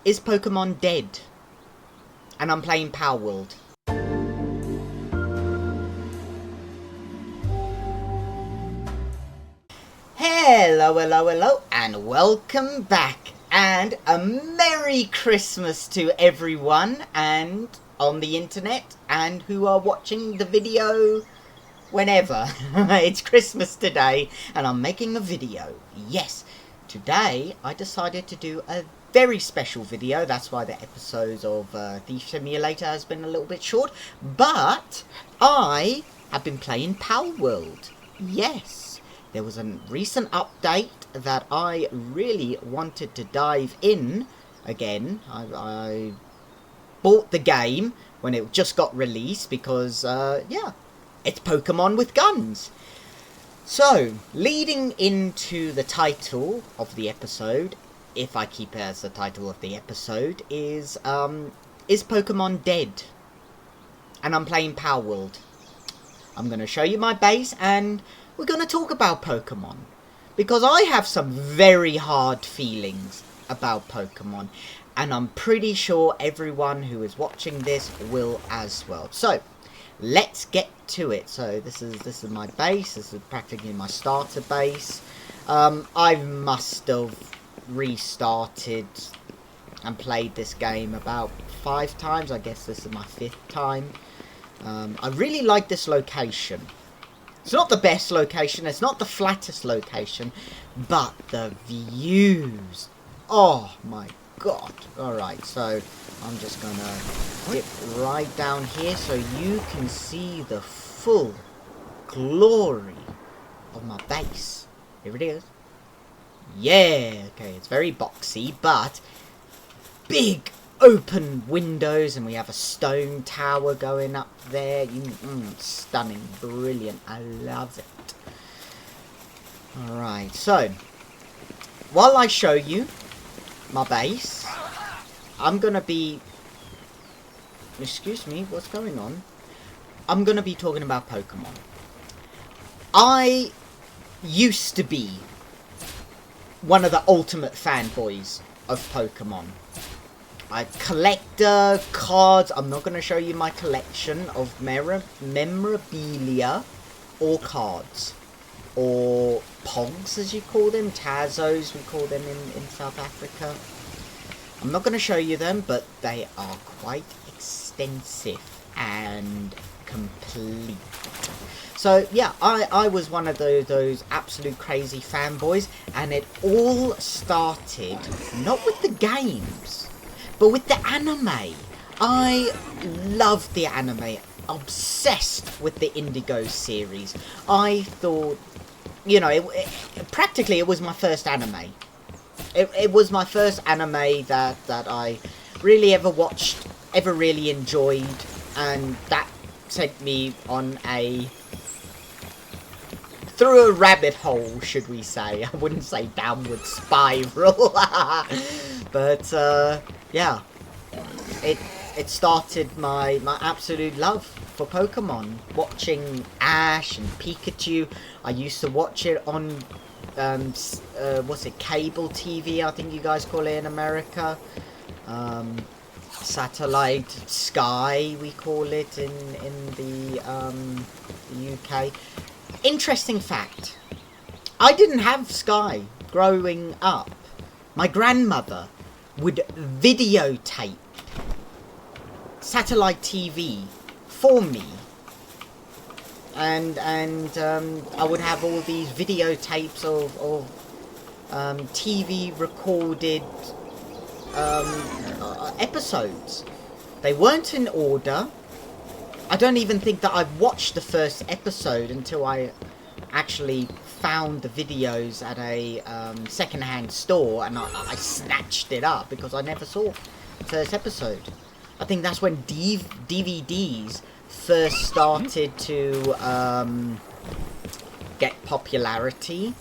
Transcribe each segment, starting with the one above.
Is Pokemon dead? And I'm playing Palworld. Hello, and welcome back. And a Merry Christmas to everyone, and on the internet, and who are watching the video whenever. It's Christmas today, and I'm making a video. Yes, today I decided to do a very special video. That's why the episodes of Thief Simulator has been a little bit short. But I have been playing Palworld. Yes, there was a recent update that I really wanted to dive in again. I bought the game when it just got released because, yeah, it's Pokemon with guns. So, leading into the title of the episode, if I keep it as the title of the episode, is Pokemon dead? And I'm playing Palworld. I'm going to show you my base, and we're going to talk about Pokemon. Because I have some very hard feelings about Pokemon. And I'm pretty sure everyone who is watching this will as well. So, let's get to it. So this is my base. This is practically my starter base. I must have restarted and played this game about 5 times. I guess this is my 5th time. I really like this location. It's not the best location. It's not the flattest location, but the views. Oh my god. Alright, so I'm just gonna dip right down here so you can see the full glory of my base. Here it is. Yeah, okay, it's very boxy, but big open windows, and we have a stone tower going up there. Stunning, brilliant, I love it. Alright, so while I show you my base, I'm gonna be... Excuse me, what's going on? I'm gonna be talking about Pokemon. I used to be one of the ultimate fanboys of Pokemon. I collect cards. I'm not gonna show you my collection of memorabilia or cards. Or Pogs, as you call them. Tazos, we call them in South Africa. I'm not going to show you them, but they are quite extensive and complete. So, yeah, I was one of those absolute crazy fanboys, and it all started not with the games, but with the anime. I loved the anime, obsessed with the Indigo series. I thought, you know, practically it was my first anime. It was my first anime that I really ever watched, ever really enjoyed, and that sent me on through a rabbit hole, should we say. I wouldn't say downward spiral. But, yeah. It started my absolute love for Pokemon. Watching Ash and Pikachu. I used to watch it on, what's it, cable TV, I think you guys call it in America. Satellite Sky, we call it in the UK. Interesting fact. I didn't have Sky growing up. My grandmother would videotape satellite TV for me, and I would have all these videotapes of TV recorded episodes. They weren't in order. I don't even think that I watched the first episode until I actually found the videos at a second-hand store, and I snatched it up because I never saw the first episode. I think that's when DVDs first started to get popularity,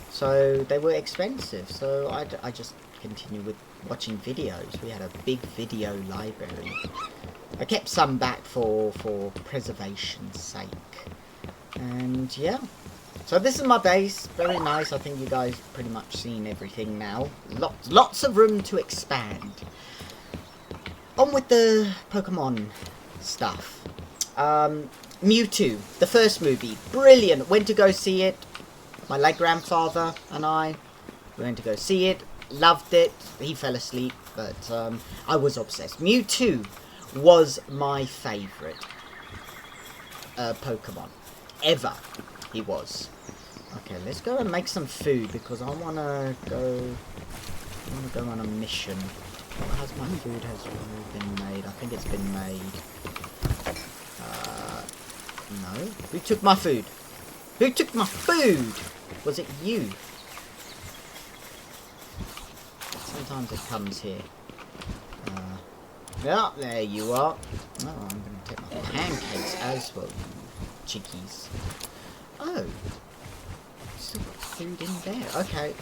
so they were expensive. So I just continued with watching videos. We had a big video library. I kept some back for preservation's sake. And yeah. So this is my base. Very nice. I think you guys pretty much seen everything now. Lots of room to expand. on with the Pokemon stuff. Mewtwo, the first movie, brilliant. Went to go see it. My late grandfather and I went to go see it. Loved it. He fell asleep, but I was obsessed. Mewtwo was my favourite Pokemon ever. He was. Okay, let's go and make some food because I wanna go on a mission. Has my food been made? I think it's been made. No. Who took my food? Who took my food? Was it you? Sometimes it comes here. Yeah, there you are. Oh, I'm going to take my pancakes as well, chickies. Oh. Still got food in there. Okay.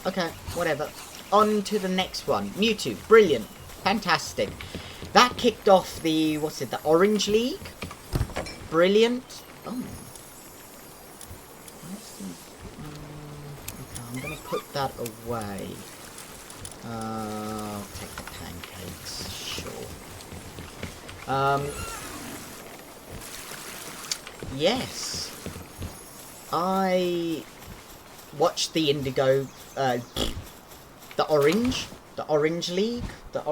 Okay, whatever. On to the next one. Mewtwo. Brilliant. Fantastic. That kicked off the, what's it, the Orange League? Brilliant. Oh. Okay, I'm going to put that away. I'll take the pancakes, sure. Yes. I watched the Indigo, the Orange League, the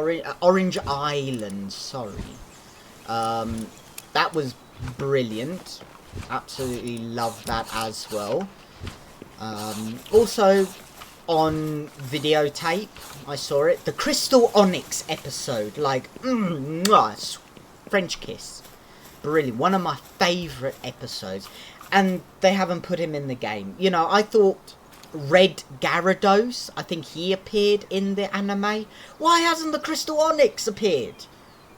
Orange Island, sorry. That was brilliant. Absolutely loved that as well. Also, on videotape, I saw it. The Crystal Onyx episode, like, French kiss. Brilliant. One of my favourite episodes. And they haven't put him in the game. You know, I thought Red Gyarados, I think he appeared in the anime. Why hasn't the Crystal Onyx appeared?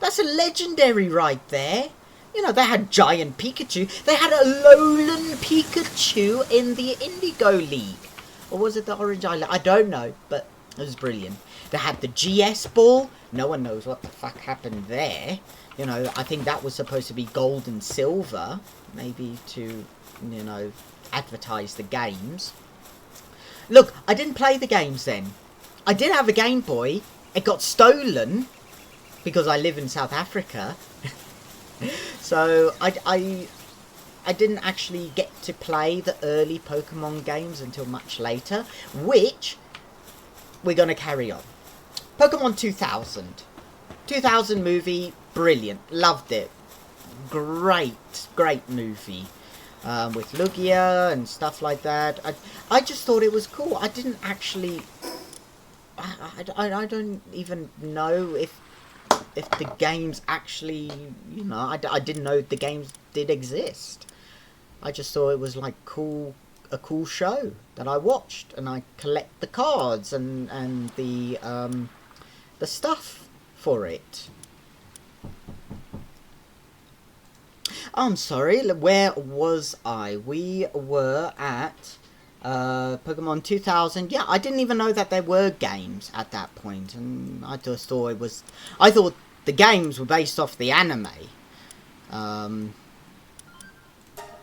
That's a legendary right there. You know, they had Giant Pikachu. They had a Alolan Pikachu in the Indigo League. Or was it the Orange Island? I don't know, but it was brilliant. They had the GS Ball. No one knows what the fuck happened there. You know, I think that was supposed to be gold and silver. Maybe to, you know, advertise the games. Look, I didn't play the games then. I did have a Game Boy. It got stolen because I live in South Africa. So I didn't actually get to play the early Pokemon games until much later, which we're going to carry on. Pokemon 2000. 2000 movie, brilliant. Loved it. Great movie. With Lugia and stuff like that. I just thought it was cool. I didn't actually... I don't even know if the games actually... You know, I didn't know the games did exist. I just thought it was like a cool show that I watched, and I collect the cards and the stuff for it. I'm sorry, where was I? We were at Pokemon 2000. Yeah, I didn't even know that there were games at that point, and I just thought it was. I thought the games were based off the anime.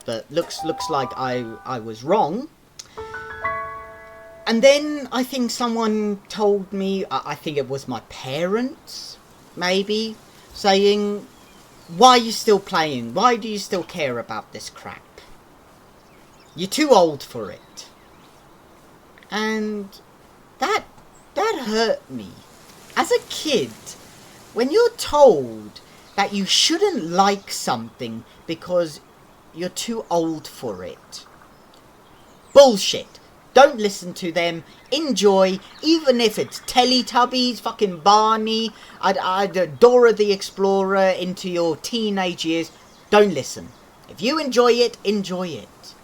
But looks like I was wrong. And then I think someone told me, I think it was my parents, maybe, saying, why are you still playing? Why do you still care about this crap? You're too old for it. And that hurt me. As a kid, when you're told that you shouldn't like something because you're too old for it. Bullshit. Don't listen to them. Enjoy, even if it's Teletubbies, fucking Barney, Dora the Explorer into your teenage years. Don't listen. If you enjoy it, enjoy it.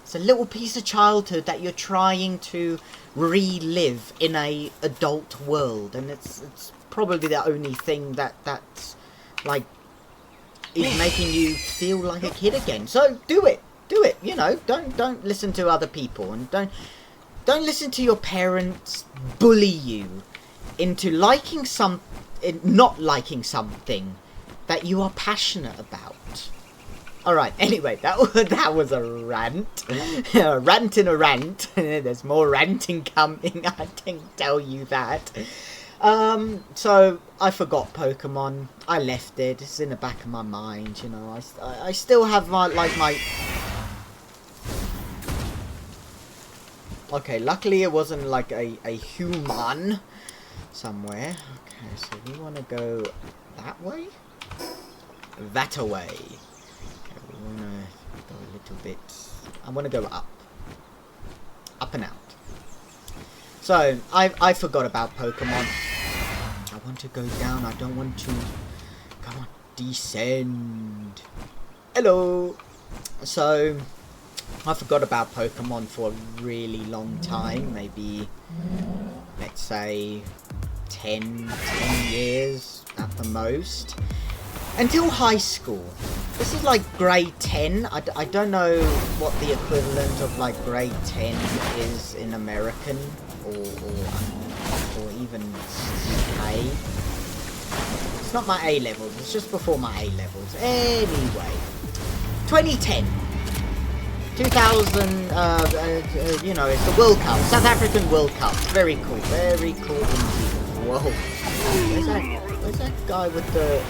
It's a little piece of childhood that you're trying to relive in a adult world, and it's probably the only thing that's like is making you feel like a kid again. So do it. You know, don't listen to other people, and don't listen to your parents bully you into not liking something that you are passionate about. All right. Anyway, that was a rant. A rant in a rant. There's more ranting coming. I didn't tell you that. So I forgot Pokemon. I left it. It's in the back of my mind, you know. I still have my, like, my... Okay, luckily it wasn't like a human somewhere. Okay, so we want to go that way? That away. Okay, we want to go a little bit... I want to go up. Up and out. So, I forgot about Pokemon. I want to go down. I don't want to... Come on, descend. Hello. So, I forgot about Pokemon for a really long time. Maybe, let's say, 10 years at the most. Until high school. This is like grade 10. I don't know what the equivalent of like grade 10 is in American or even UK. It's not my A levels, it's just before my A levels. Anyway, 2010. 2000, you know, it's the World Cup. South African World Cup. Very cool. Very cool indeed. Whoa. Where's that guy with the...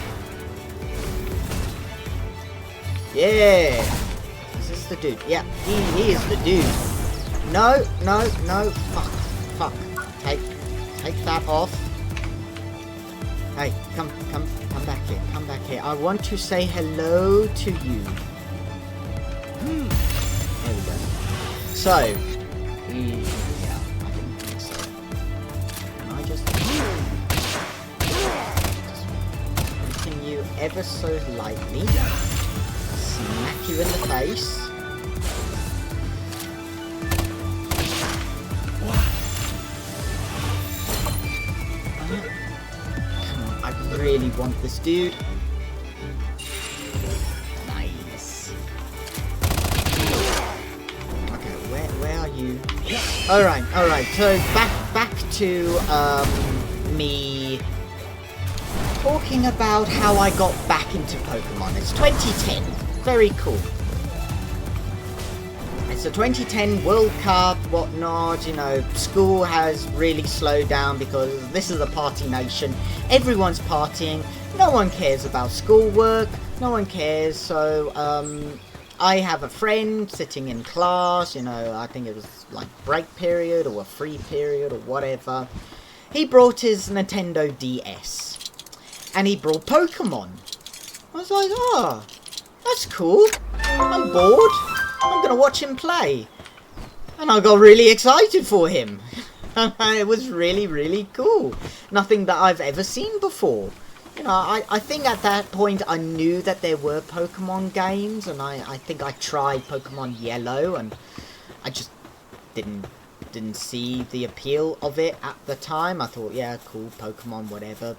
Yeah. Is this the dude? Yeah, he is the dude. No. Fuck. Take that off. Hey, come back here. Come back here. I want to say hello to you. There we go. So, yeah, I didn't think so. Can I just continue ever so lightly? Smack you in the face. Come on, I really want this dude. Nice. Okay, where are you? Alright, so back to me talking about how I got back into Pokemon. It's 2010. Very cool. It's the 2010 World Cup, whatnot, you know, school has really slowed down because this is a party nation. Everyone's partying, no one cares about schoolwork, no one cares, so, I have a friend sitting in class, you know, I think it was like break period or a free period or whatever. He brought his Nintendo DS, and he brought Pokemon. I was like, oh, that's cool. I'm bored. I'm going to watch him play. And I got really excited for him. It was really, really cool. Nothing that I've ever seen before. You know, I think at that point I knew that there were Pokemon games. And I think I tried Pokemon Yellow. And I just didn't see the appeal of it at the time. I thought, yeah, cool, Pokemon, whatever.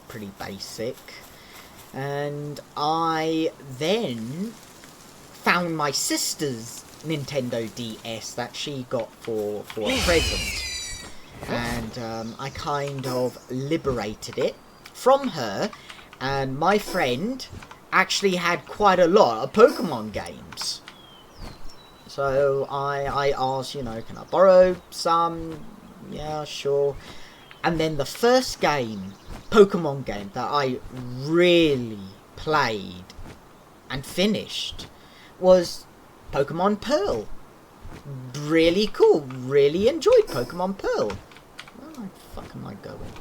Pretty basic. And I then found my sister's Nintendo DS that she got for a present. And I kind of liberated it from her. And my friend actually had quite a lot of Pokemon games. So I asked, you know, can I borrow some? Yeah, sure. And then the first game, Pokemon game, that I really played and finished was Pokemon Pearl. Really cool. Really enjoyed Pokemon Pearl. Where the fuck am I going?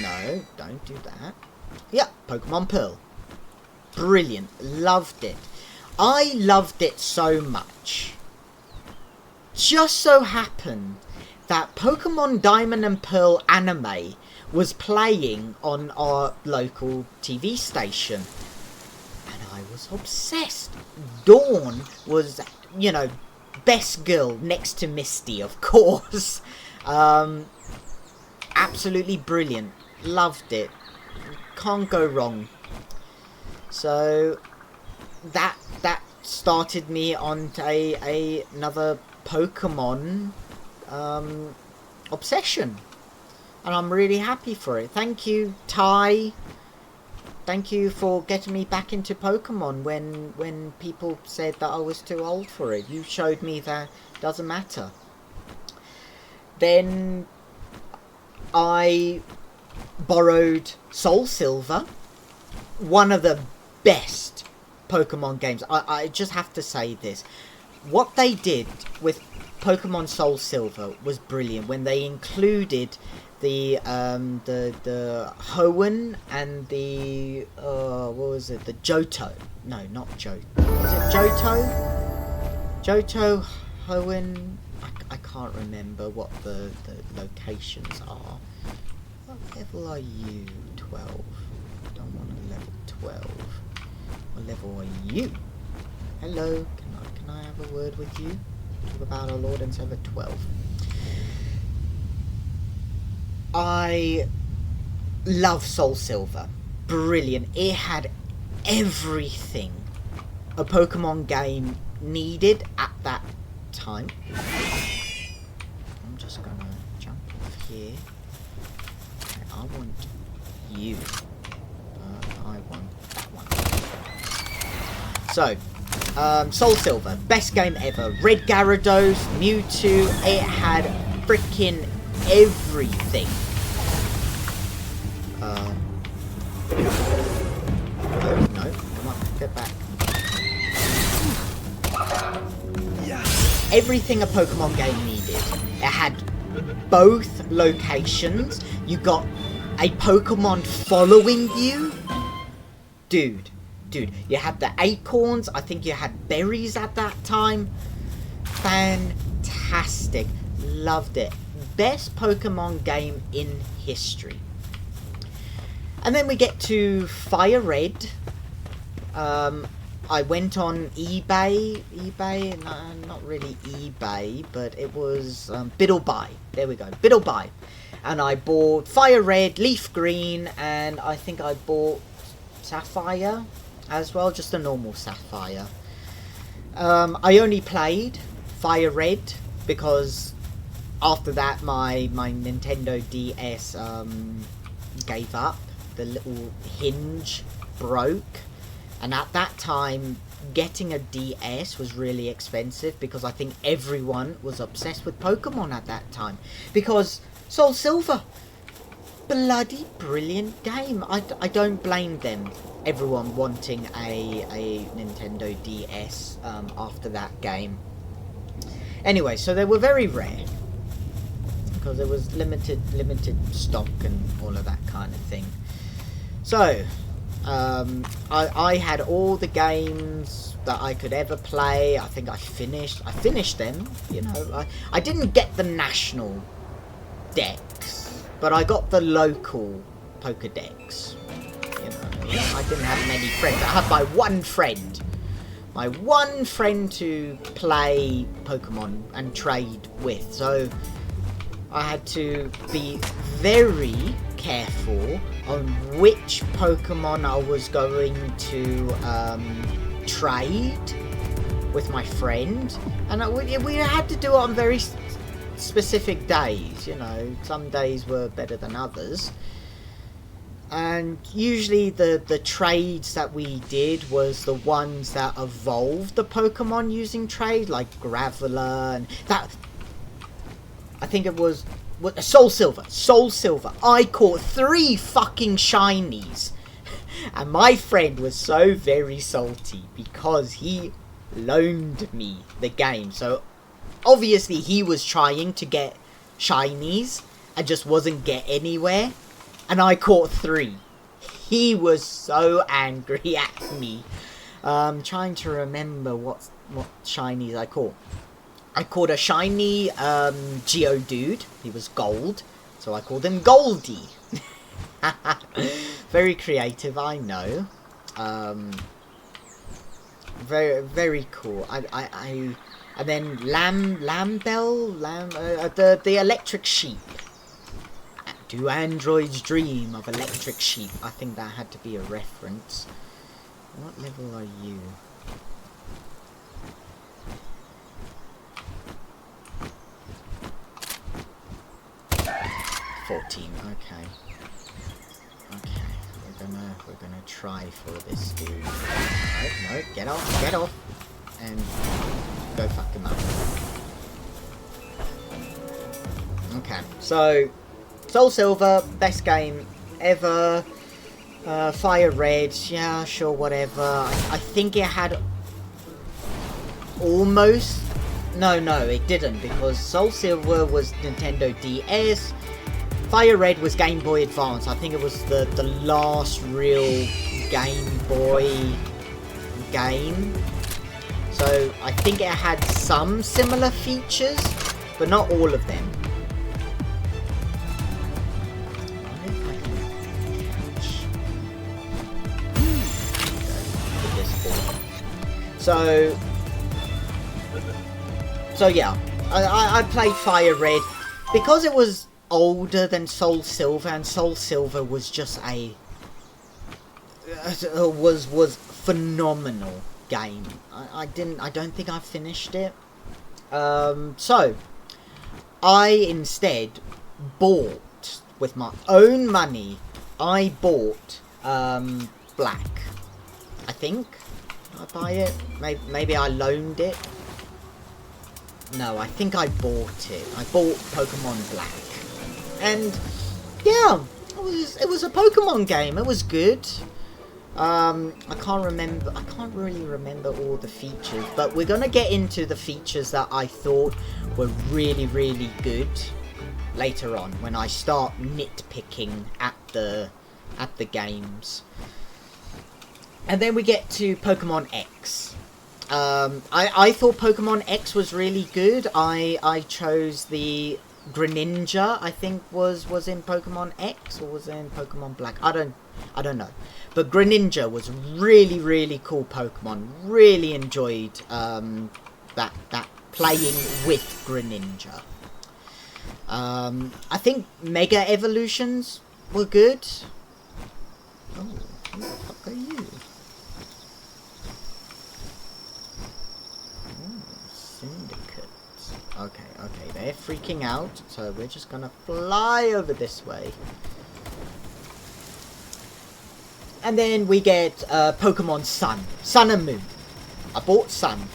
No, don't do that. Yeah, Pokemon Pearl. Brilliant. Loved it. I loved it so much. Just so happened that Pokemon Diamond and Pearl anime was playing on our local TV station. And I was obsessed. Dawn was, you know, best girl next to Misty, of course. Absolutely brilliant. Loved it. Can't go wrong. So that started me on another Pokemon obsession, and I'm really happy for it. Thank you, Ty. Thank you for getting me back into Pokemon when people said that I was too old for it. You showed me that it doesn't matter. Then I borrowed Soul Silver, one of the best Pokemon games. I just have to say this. What they did with Pokemon Soul Silver was brilliant when they included the Hoenn and the what was it? The Johto. No, not Johto. Was it Johto? Johto, Hoenn. I can't remember what the locations are. What level are you? 12. I don't want a level 12. What level are you? Hello. Can I have a word with you? Talk about our Lord and Savior 12. I love Soul Silver. Brilliant. It had everything a Pokemon game needed at that time. I'm just gonna jump off here. Okay, I want you. I want that one. So, Soul Silver, best game ever. Red Gyarados, Mewtwo, it had freaking everything. No, come on, get back. Everything a Pokemon game needed. It had both locations. You got a Pokemon following you. Dude, you had the acorns. I think you had berries at that time. Fantastic. Loved it. Best Pokemon game in history. And then we get to Fire Red. I went on eBay, no, not really eBay, but it was BiddleBuy. There we go, BiddleBuy. And I bought Fire Red, Leaf Green, and I think I bought Sapphire as well, just a normal Sapphire. I only played Fire Red because after that my Nintendo DS gave up. The little hinge broke. And at that time, getting a DS was really expensive because I think everyone was obsessed with Pokemon at that time. Because Soul Silver, bloody brilliant game. I don't blame them, everyone wanting a Nintendo DS after that game. Anyway, so they were very rare. Because there was limited stock and all of that kind of thing. So, I had all the games that I could ever play. I think I finished them, you know. I didn't get the national decks, but I got the local Pokedex. You know, I didn't have many friends. I had my one friend to play Pokemon and trade with. So I had to be very careful on which Pokemon I was going to trade with my friend, and we had to do it on very specific days. You know, some days were better than others, and usually the trades that we did was the ones that evolved the Pokemon using trade, like Graveler and that. I think it was Soul Silver. I caught 3 fucking shinies. And my friend was so very salty because he loaned me the game. So obviously he was trying to get shinies and just wasn't get anywhere. And I caught 3. He was so angry at me. Trying to remember what shinies I caught. I caught a shiny Geodude. He was gold, so I called him Goldie. Very creative, I know. Very, very cool. And then the electric sheep. Do androids dream of electric sheep? I think that had to be a reference. What level are you? Okay. We're gonna try for this dude. No, get off, and go fuck him up. Okay, so Soul Silver, best game ever. Fire Red, yeah, sure, whatever. I think it had almost... No, it didn't, because Soul Silver was Nintendo DS. Fire Red was Game Boy Advance. I think it was the last real Game Boy game. So I think it had some similar features, but not all of them. So yeah, I played Fire Red because it was older than Soul Silver, and Soul Silver was just a was phenomenal game. I don't think I finished it. So I instead bought, with my own money, I bought Black. I think. Did I buy it? Maybe I loaned it. No, I think I bought it. I bought Pokemon Black. And yeah, it was a Pokemon game. It was good. I can't really remember all the features, but we're gonna get into the features that I thought were really, really good later on when I start nitpicking at the games. And then we get to Pokemon X. I thought Pokemon X was really good. I chose the Greninja, I think was in Pokemon X, or was it in Pokemon Black? I don't know. But Greninja was really, really cool Pokemon. Really enjoyed that playing with Greninja. I think Mega Evolutions were good. Oh, who the fuck are you? Okay, they're freaking out, so we're just gonna fly over this way. And then we get Pokemon Sun. Sun and Moon. I bought Sun.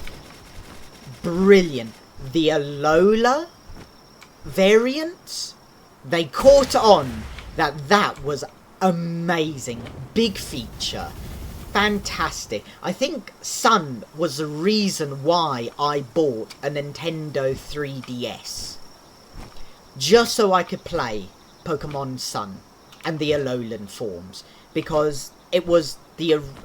Brilliant. The Alola variants, they caught on that was amazing. Big feature. Fantastic. I think Sun was the reason why I bought a Nintendo 3DS. Just so I could play Pokemon Sun and the Alolan forms, because it was the original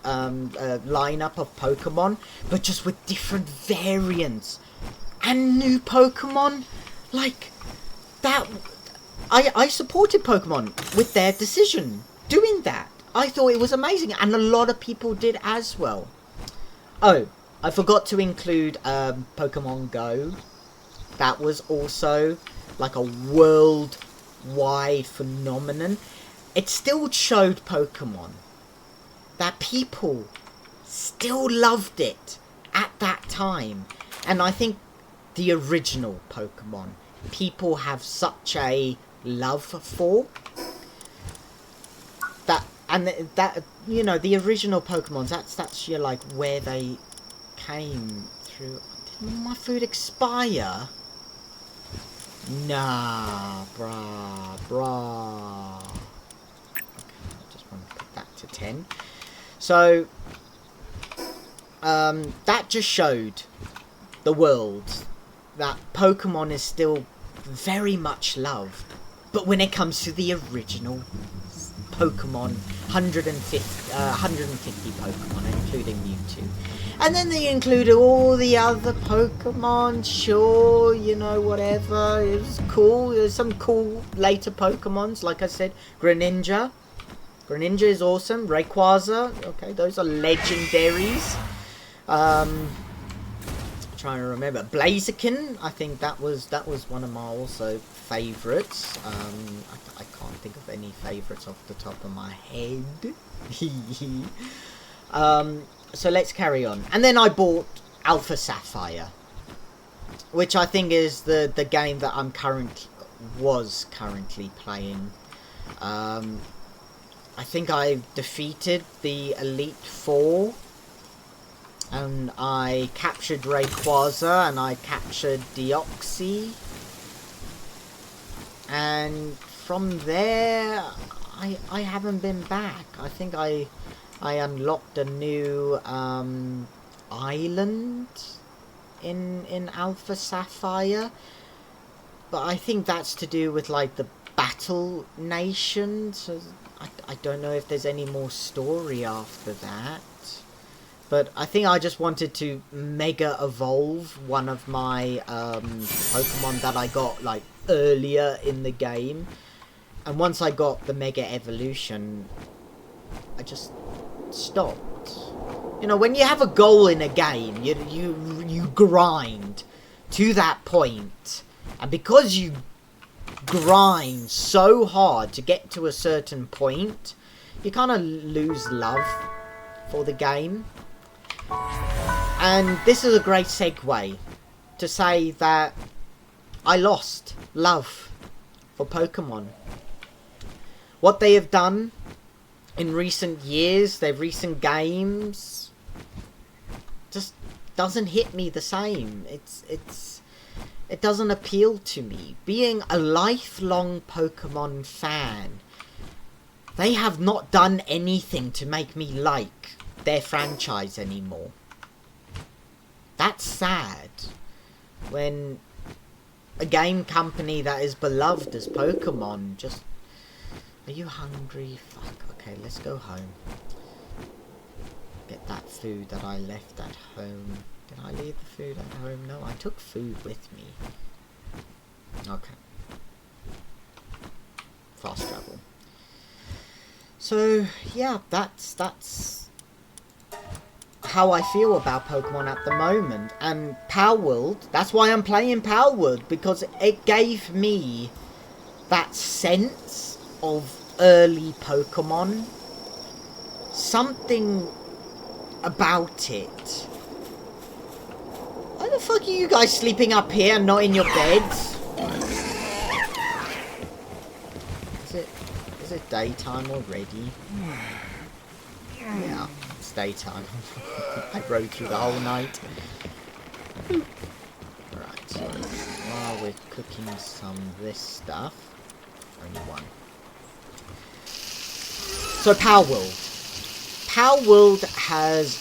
lineup of Pokemon, but just with different variants and new Pokemon. Like that, I supported Pokemon with their decision doing that. I thought it was amazing, and a lot of people did as well. Oh, I forgot to include Pokemon Go. That was also like a worldwide phenomenon. It still showed Pokemon that people still loved it at that time. And I think the original Pokemon, people have such a love for. That you know, the original Pokemon, that's your, like, where they came through. Did my food expire? Nah, bruh. Okay, I just want to put that to 10. So, that just showed the world that Pokemon is still very much loved. But when it comes to the original Pokemon, 150 Pokemon, including Mewtwo. And then they included all the other Pokemon, sure, you know, whatever. It was cool. There's some cool later Pokemons, like I said, Greninja. Greninja is awesome. Rayquaza, okay, those are legendaries. Trying to remember. Blaziken, I think that was one of my also favourites. I can't think of any favourites off the top of my head. So let's carry on. And then I bought Alpha Sapphire, which I think is the game that I'm currently playing. I think I defeated the Elite Four And I captured Rayquaza, and I captured Deoxys. And from there, I haven't been back. I think I unlocked a new island in Alpha Sapphire. But I think that's to do with like the Battle Nation. So I don't know if there's any more story after that. But I think I just wanted to Mega Evolve one of my Pokemon that I got like earlier in the game. And once I got the Mega Evolution, I just stopped. You know, when you have a goal in a game, you grind to that point. And because you grind so hard to get to a certain point, you kind of lose love for the game. And this is a great segue to say that I lost love for Pokemon. What they have done in recent years, their recent games, just doesn't hit me the same. It doesn't appeal to me. Being a lifelong Pokemon fan, they have not done anything to make me like their franchise anymore. That's sad. When a game company that is beloved as Pokemon just... Are you hungry? Fuck. Okay, let's go home. Get that food that I left at home. Did I leave the food at home? No, I took food with me. Okay. Fast travel. So, yeah, that's how I feel about Pokemon at the moment. And Palworld, that's why I'm playing Palworld, because it gave me that sense of early Pokemon. Something about it. Why the fuck are you guys sleeping up here and not in your beds? Is it daytime already? Yeah, it's daytime. I rode through the whole night. Right, so while we're cooking some of this stuff, only one. So Palworld. Palworld has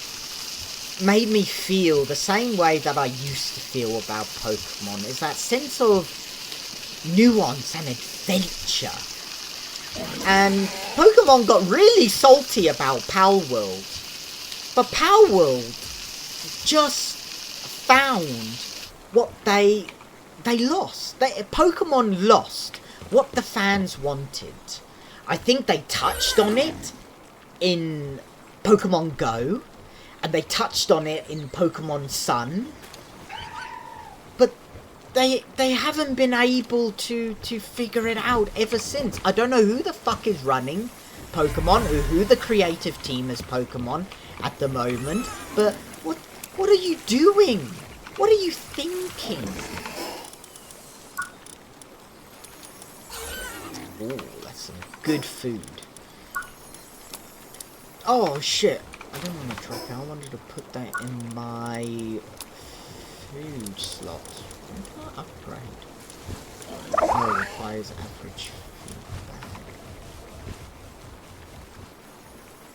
made me feel the same way that I used to feel about Pokemon. Is that sense of nuance and adventure. And Pokemon got really salty about Palworld. But Palworld just found what they lost. Pokemon lost what the fans wanted. I think they touched on it in Pokemon Go, and they touched on it in Pokemon Sun, but they haven't been able to figure it out ever since. I don't know who the fuck is running Pokemon, or who the creative team is Pokemon at the moment, but what are you doing? What are you thinking? Ooh, that's some good food. Oh shit, I don't want to drop it. I wanted to put that in my food slot. When can I upgrade? No, it requires average food bag.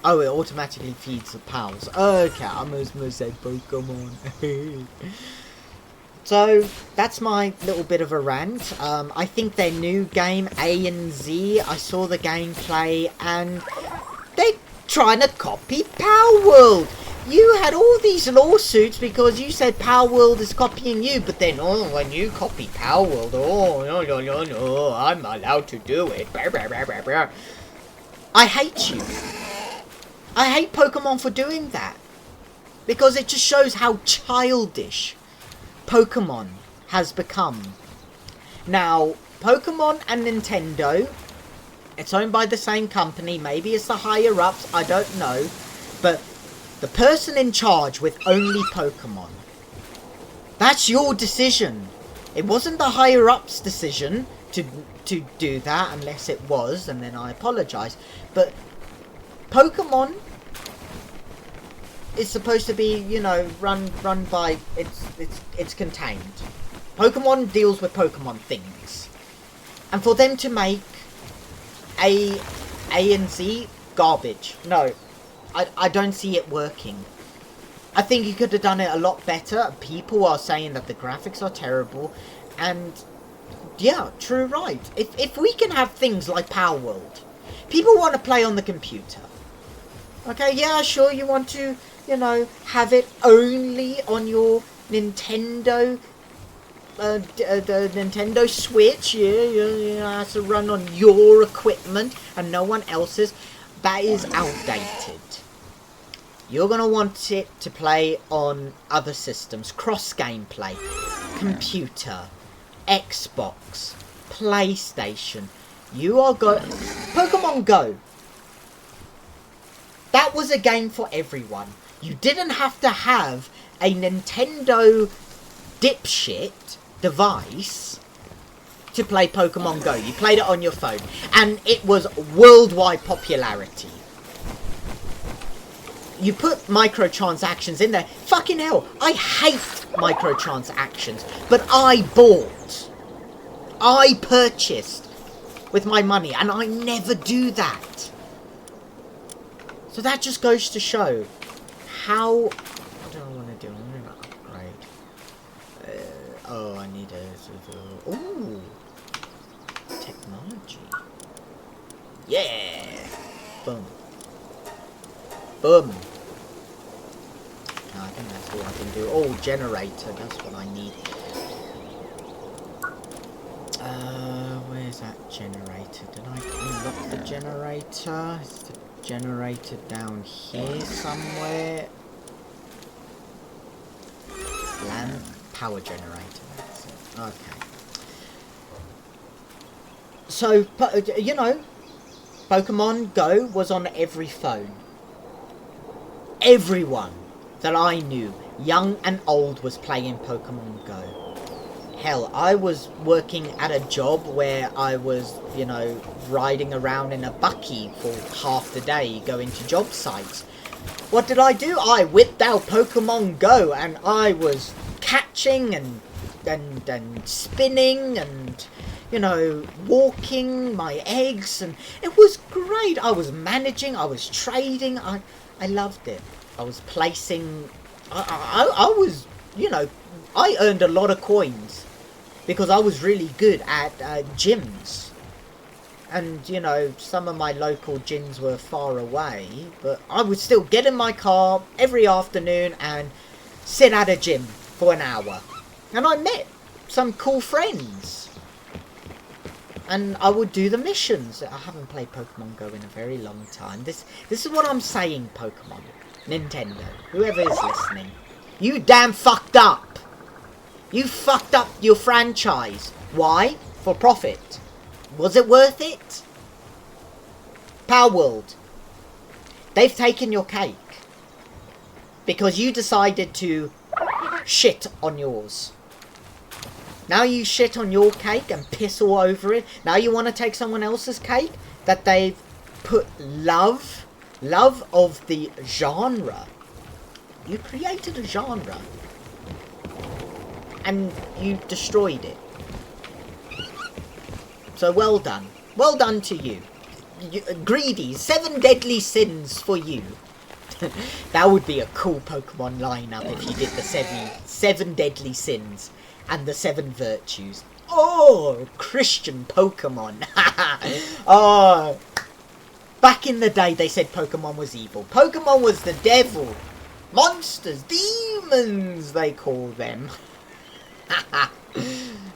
Oh, it automatically feeds the pals. Okay, I almost said Pokemon. So, that's my little bit of a rant. I think their new game, A and Z, I saw the gameplay and they're trying to copy Palworld. You had all these lawsuits because you said Palworld is copying you, but then, oh, when you copy Palworld, oh, no, I'm not allowed to do it. I hate you. I hate Pokemon for doing that. Because it just shows how childish Pokemon has become. Now, Pokemon and Nintendo, it's owned by the same company. Maybe it's the higher ups, I don't know. But the person in charge with only Pokemon, that's your decision. It wasn't the higher ups' decision to do that, unless it was, and then I apologise. But Pokemon is supposed to be, you know, run by, it's contained. Pokemon deals with Pokemon things. And for them to make A and Z garbage, no, I don't see it working. I think you could have done it a lot better. People are saying that the graphics are terrible, and yeah, true right. If we can have things like Power World, people want to play on the computer. Okay, yeah, sure, you want to, you know, have it only on your Nintendo, the Nintendo Switch, yeah, it has to run on your equipment and no one else's. That is outdated. You're going to want it to play on other systems. Cross-game play. Computer. Xbox. PlayStation. You are Pokemon Go. That was a game for everyone. You didn't have to have a Nintendo dipshit device to play Pokemon Go. You played it on your phone. And it was worldwide popularity. You put microtransactions in there. Fucking hell, I hate microtransactions. But I bought. I purchased with my money. And I never do that. So that just goes to show how... What do I want to do? I'm going to upgrade. Oh, I need a... Ooh. Technology. Yeah. Boom. Boom. No, I think that's all I can do. Oh, generator. That's what I need. Where's that generator? Did I unlock the generator? Is the generator down here somewhere? Lamp power generator. That's it. Okay. So, you know, Pokemon Go was on every phone. Everyone that I knew, young and old, was playing Pokemon Go. Hell, I was working at a job where I was, you know, riding around in a bucky for half the day, going to job sites. What did I do? I whipped out Pokemon Go, and I was catching and spinning and, you know, walking my eggs, and it was great. I was managing, I was trading, I loved it. I was placing, I was, you know, I earned a lot of coins because I was really good at gyms. And, you know, some of my local gyms were far away, but I would still get in my car every afternoon and sit at a gym for an hour. And I met some cool friends. And I would do the missions. I haven't played Pokemon Go in a very long time. This is what I'm saying, Pokemon. Nintendo. Whoever is listening. You damn fucked up. You fucked up your franchise. Why? For profit. Was it worth it? Power World. They've taken your cake. Because you decided to shit on yours. Now you shit on your cake and piss all over it. Now you want to take someone else's cake that they've put love of the genre. You created a genre. And you destroyed it. So well done. Well done to you. Greedy. 7 deadly sins for you. That would be a cool Pokemon lineup if you did the seven deadly sins and the 7 virtues. Oh, Christian Pokemon. Oh, back in the day they said Pokemon was evil. Pokemon was the devil. Monsters, demons, they call them.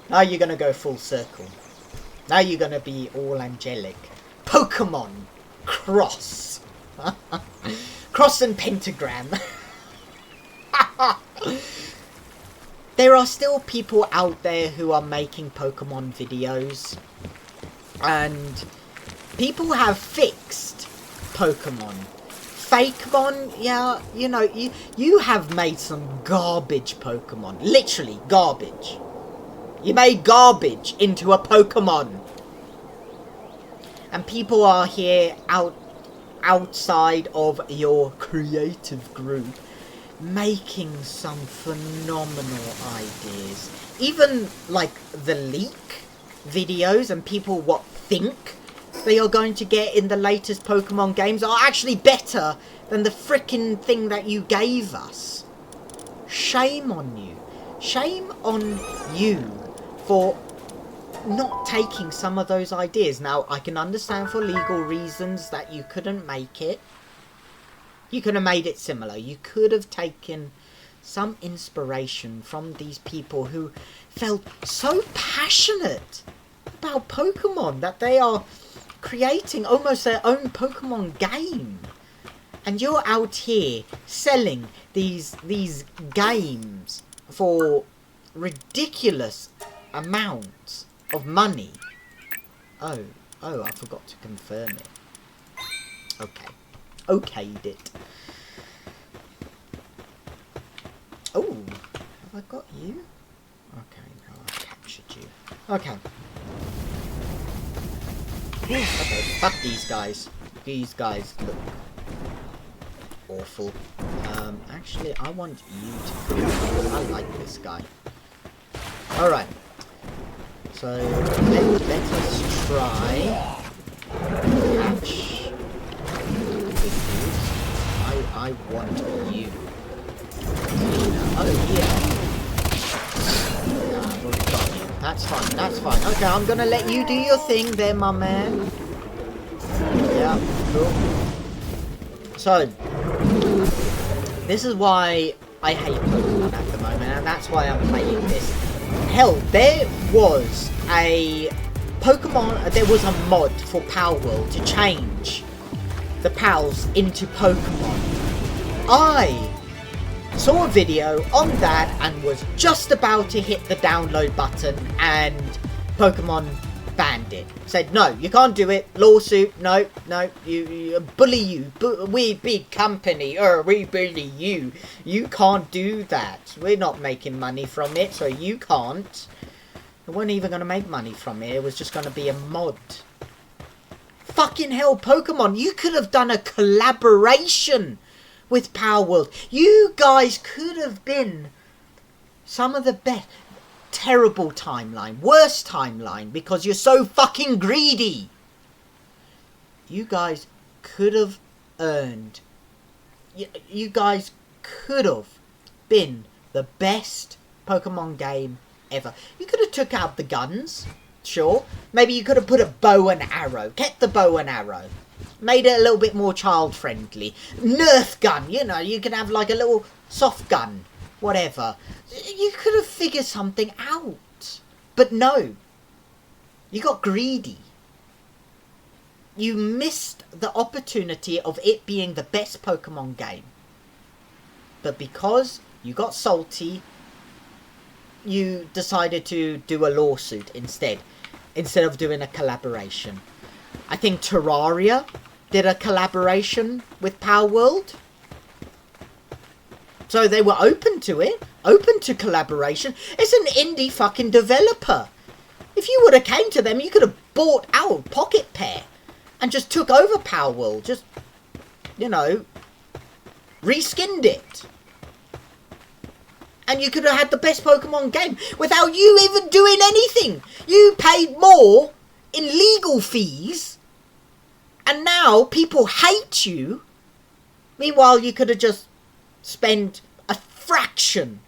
Now you're going to go full circle. Now you're going to be all angelic. Pokemon Cross. Cross and Pentagram. There are still people out there who are making Pokemon videos. And people have fixed Pokemon. Fakemon, yeah, you know, you have made some garbage Pokemon. Literally, garbage. You made garbage into a Pokemon. And people are here outside of your creative group making some phenomenal ideas. Even like the leak videos and people what think they are going to get in the latest Pokemon games are actually better than the frickin' thing that you gave us. Shame on you. Shame on you for not taking some of those ideas. Now, I can understand for legal reasons that you couldn't make it. You could have made it similar. You could have taken some inspiration from these people who felt so passionate about Pokemon that they are creating almost their own Pokemon game. And you're out here selling these games for ridiculous amounts of money. Oh, I forgot to confirm it. Okay. Okayed it. Oh, have I got you? Okay, no, I captured you. Okay. Okay, fuck these guys. These guys look awful. Actually, I want you to come. I like this guy. Alright. So, let us try catch. I want you. Oh, yeah. We've got you. That's fine, that's fine. Okay, I'm gonna let you do your thing there, my man. Yeah, cool. So, this is why I hate Pokemon at the moment, and that's why I'm playing this. Hell, there was a Pokemon, there was a mod for Palworld to change the pals into Pokemon. I saw a video on that and was just about to hit the download button, and Pokemon banned it. Said, no, you can't do it. Lawsuit. No, you bully you. We big company. We bully you. You can't do that. We're not making money from it, so you can't. We weren't even going to make money from it. It was just going to be a mod. Fucking hell, Pokemon. You could have done a collaboration with Palworld. You guys could have been some of the best. Terrible timeline. Worst timeline because you're so fucking greedy. You guys could have earned. You guys could have been the best Pokemon game ever. You could have took out the guns. Sure. Maybe you could have put a bow and arrow. Kept the bow and arrow. Made it a little bit more child friendly. Nerf gun. You know, you can have like a little soft gun. Whatever. You could have figured something out. But no. You got greedy. You missed the opportunity of it being the best Pokemon game. But because you got salty, you decided to do a lawsuit instead of doing a collaboration. I think Terraria did a collaboration with Palworld. So they were open to it. Open to collaboration. It's an indie fucking developer. If you would have came to them, you could have bought out Pocket Pair and just took over Palworld. Just, you know, reskinned it. And you could have had the best Pokemon game without you even doing anything. You paid more in legal fees. And now people hate you. Meanwhile, you could have just spent a fraction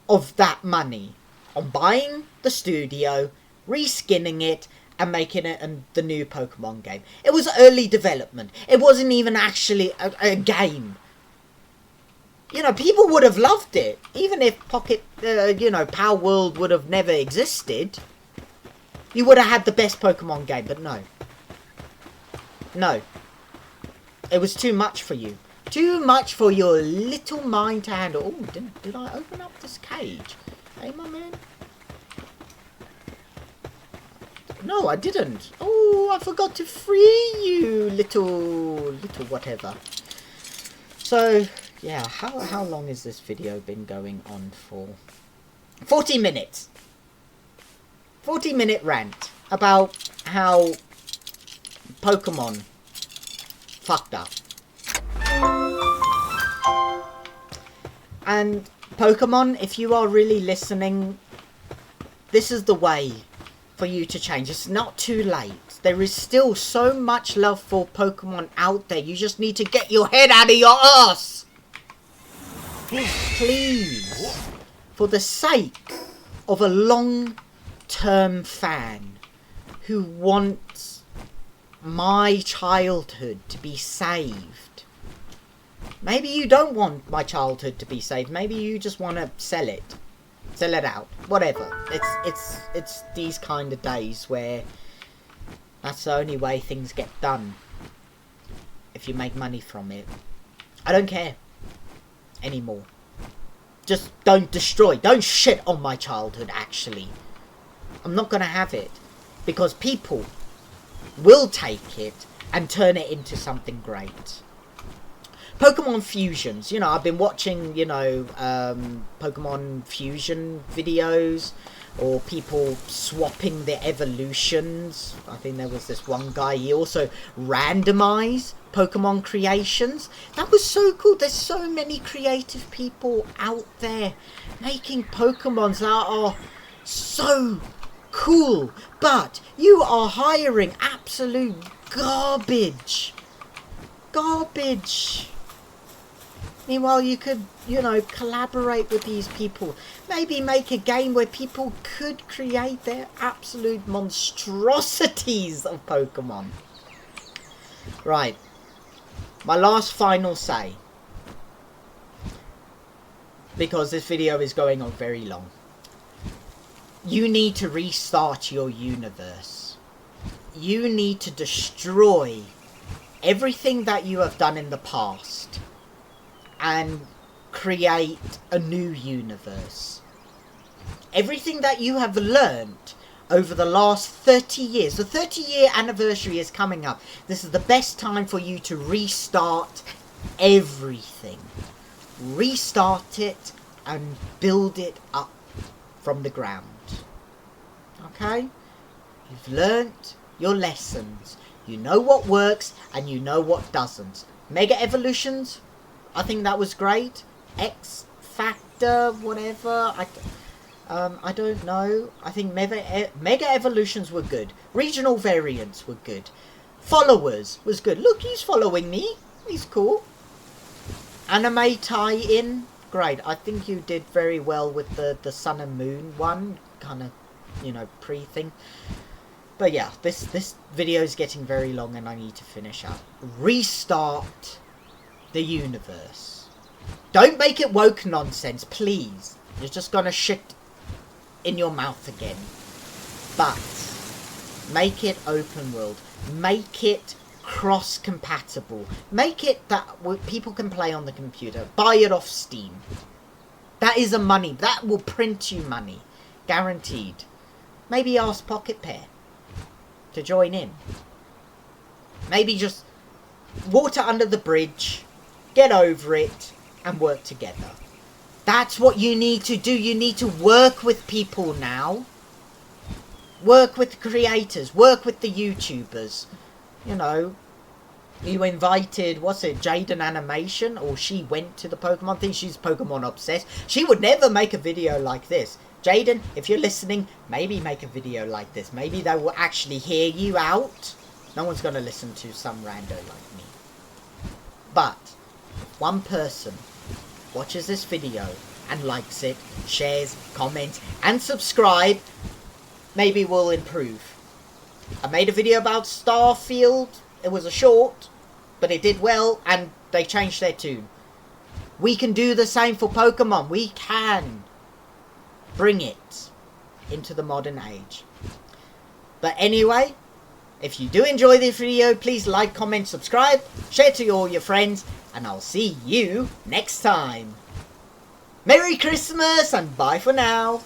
of that money on buying the studio, reskinning it, and making it the new Pokemon game. It was early development. It wasn't even actually a game. You know, people would have loved it. Even if Palworld would have never existed. You would have had the best Pokemon game, but no. No. It was too much for you. Too much for your little mind to handle. Oh, did I open up this cage? Hey, my man. No, I didn't. Oh, I forgot to free you, little whatever. So, yeah, how long has this video been going on for? 40 minutes. 40-minute rant about how Pokemon fucked up. And Pokemon, if you are really listening, this is the way for you to change. It's not too late. There is still so much love for Pokemon out there. You just need to get your head out of your ass. Please, for the sake of a long-term fan who wants my childhood to be saved. Maybe you don't want my childhood to be saved. Maybe you just want to sell it out, whatever. It's these kind of days where that's the only way things get done. If you make money from it, I don't care anymore. Just don't destroy, don't shit on my childhood. Actually, I'm not gonna have it, because people will take it and turn it into something great. Pokemon fusions, you know, I've been watching, you know, Pokemon fusion videos, or people swapping their evolutions. I think there was this one guy, he also randomized Pokemon creations. That was so cool. There's so many creative people out there making Pokemons that are so cool, but you are hiring absolute garbage. Meanwhile, you could, you know, collaborate with these people. Maybe make a game where people could create their absolute monstrosities of Pokemon. Right. My last final say. Because this video is going on very long. You need to restart your universe. You need to destroy everything that you have done in the past and create a new universe. Everything that you have learned over the last 30 years, the 30-year anniversary is coming up. This is the best time for you to restart everything. Restart it and build it up from the ground. Okay? You've learnt your lessons. You know what works and you know what doesn't. Mega Evolutions, I think that was great. X Factor, whatever. I don't know. I think Mega Evolutions were good. Regional variants were good. Followers was good. Look, he's following me. He's cool. Anime tie-in, great. I think you did very well with the Sun and Moon one. Kind of, you know, pre-thing. But yeah, this video is getting very long and I need to finish up. Restart the universe. Don't make it woke nonsense, please. You're just gonna shit in your mouth again. But make it open world. Make it cross-compatible. Make it that people can play on the computer. Buy it off Steam. That is a money. That will print you money. Guaranteed. Maybe ask Pocket Pair to join in. Maybe just water under the bridge, get over it, and work together. That's what you need to do. You need to work with people now. Work with the creators. Work with the YouTubers. You know, you invited, what's it, Jaden Animation, or she went to the Pokemon thing. She's Pokemon obsessed. She would never make a video like this. Jaden, if you're listening, maybe make a video like this. Maybe they will actually hear you out. No one's going to listen to some rando like me. But if one person watches this video and likes it, shares, comments, and subscribe, maybe we'll improve. I made a video about Starfield. It was a short, but it did well, and they changed their tune. We can do the same for Pokemon. We can bring it into the modern age. But anyway, if you do enjoy this video, please like, comment, subscribe, share to all your friends, and I'll see you next time. Merry Christmas and bye for now.